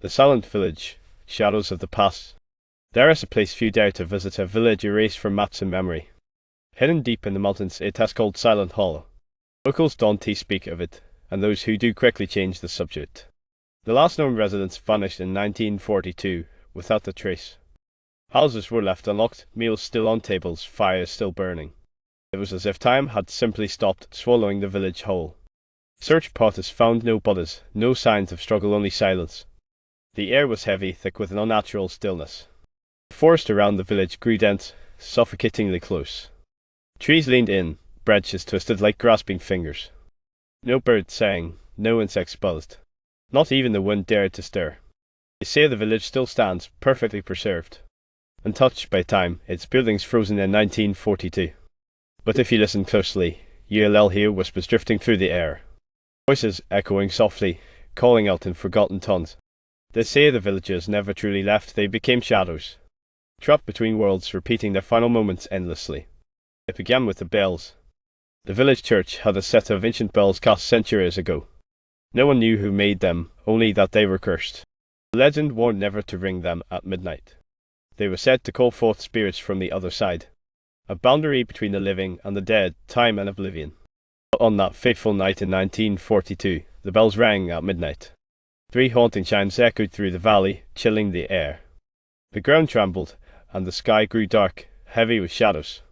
The Silent Village, Shadows of the Past. There is a place few dare to visit, a village erased from maps and memory. Hidden deep in the mountains, it has called Silent Hollow. Locals don't speak of it, and those who do quickly change the subject. The last known residents vanished in 1942, without a trace. Houses were left unlocked, meals still on tables, fires still burning. It was as if time had simply stopped, swallowing the village whole. Search parties found no bodies, no signs of struggle, only silence. The air was heavy, thick with an unnatural stillness. The forest around the village grew dense, suffocatingly close. Trees leaned in, branches twisted like grasping fingers. No bird sang, no insects buzzed. Not even the wind dared to stir. They say the village still stands, perfectly preserved. Untouched by time, its buildings frozen in 1942. But if you listen closely, you'll hear whispers drifting through the air. Voices echoing softly, calling out in forgotten tones. They say the villagers never truly left, they became shadows. Trapped between worlds, repeating their final moments endlessly. It began with the bells. The village church had a set of ancient bells cast centuries ago. No one knew who made them, only that they were cursed. The legend warned never to ring them at midnight. They were said to call forth spirits from the other side. A boundary between the living and the dead, time and oblivion. But on that fateful night in 1942, the bells rang at midnight. 3 haunting chimes echoed through the valley, chilling the air. The ground trembled, and the sky grew dark, heavy with shadows.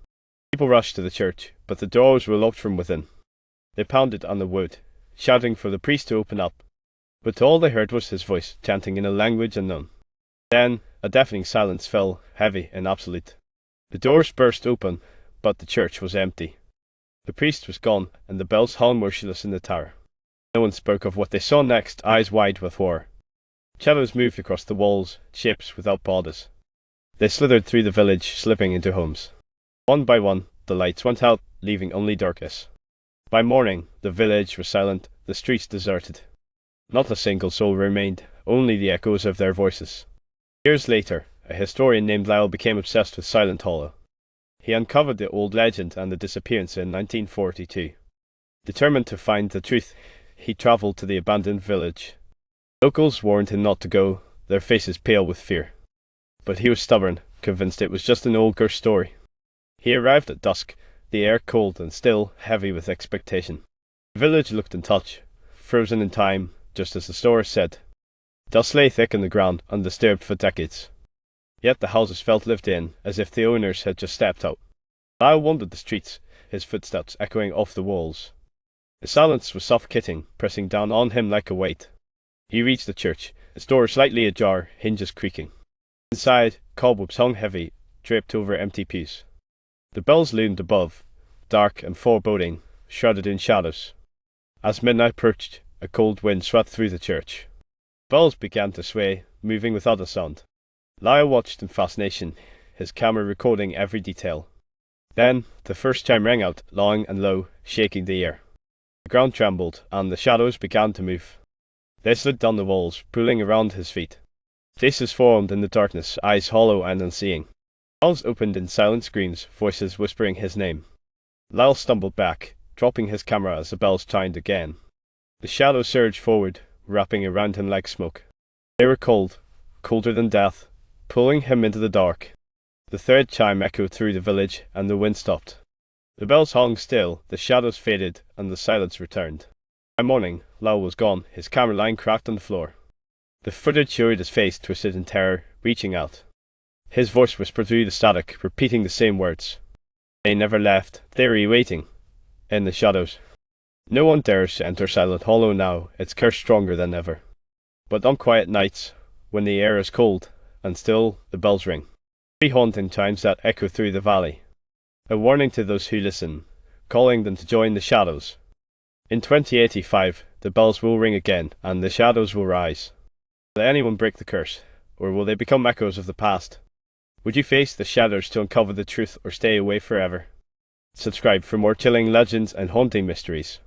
People rushed to the church, but the doors were locked from within. They pounded on the wood, shouting for the priest to open up. But all they heard was his voice, chanting in a language unknown. Then, a deafening silence fell, heavy and absolute. The doors burst open, but the church was empty. The priest was gone, and the bells hung motionless in the tower. No one spoke of what they saw next, eyes wide with horror. Shadows moved across the walls, shapes without borders. They slithered through the village, slipping into homes. One by one, the lights went out, leaving only darkness. By morning, the village was silent, the streets deserted. Not a single soul remained, only the echoes of their voices. Years later, a historian named Lyle became obsessed with Silent Hollow. He uncovered the old legend and the disappearance in 1942. Determined to find the truth, he travelled to the abandoned village. Locals warned him not to go, their faces pale with fear. But he was stubborn, convinced it was just an old ghost story. He arrived at dusk, the air cold and still, heavy with expectation. The village looked untouched, frozen in time, just as the story said. Dust lay thick on the ground, undisturbed for decades. Yet the houses felt lived in, as if the owners had just stepped out. Lyle wandered the streets, his footsteps echoing off the walls. The silence was suffocating, pressing down on him like a weight. He reached the church, its door slightly ajar, hinges creaking. Inside, cobwebs hung heavy, draped over empty pews. The bells loomed above, dark and foreboding, shrouded in shadows. As midnight approached, a cold wind swept through the church. The bells began to sway, moving without a sound. Lyle watched in fascination, his camera recording every detail. Then, the first chime rang out, long and low, shaking the air. The ground trembled, and the shadows began to move. They slid down the walls, pulling around his feet. Faces formed in the darkness, eyes hollow and unseeing. Mouths opened in silent screams, voices whispering his name. Lyle stumbled back, dropping his camera as the bells chimed again. The shadows surged forward, wrapping around him like smoke. They were cold, colder than death, pulling him into the dark. The third chime echoed through the village, and the wind stopped. The bells hung still, the shadows faded, and the silence returned. By morning, Lyle was gone, his camera line cracked on the floor. The footage showed his face twisted in terror, reaching out. His voice whispered through the static, repeating the same words. They never left, they were waiting. In the shadows. No one dares to enter Silent Hollow now, its curse stronger than ever. But on quiet nights, when the air is cold, and still the bells ring. 3 haunting chimes that echo through the valley. A warning to those who listen, calling them to join the shadows. In 2085, the bells will ring again, and the shadows will rise. Will anyone break the curse, or will they become echoes of the past? Would you face the shadows to uncover the truth, or stay away forever? Subscribe for more chilling legends and haunting mysteries.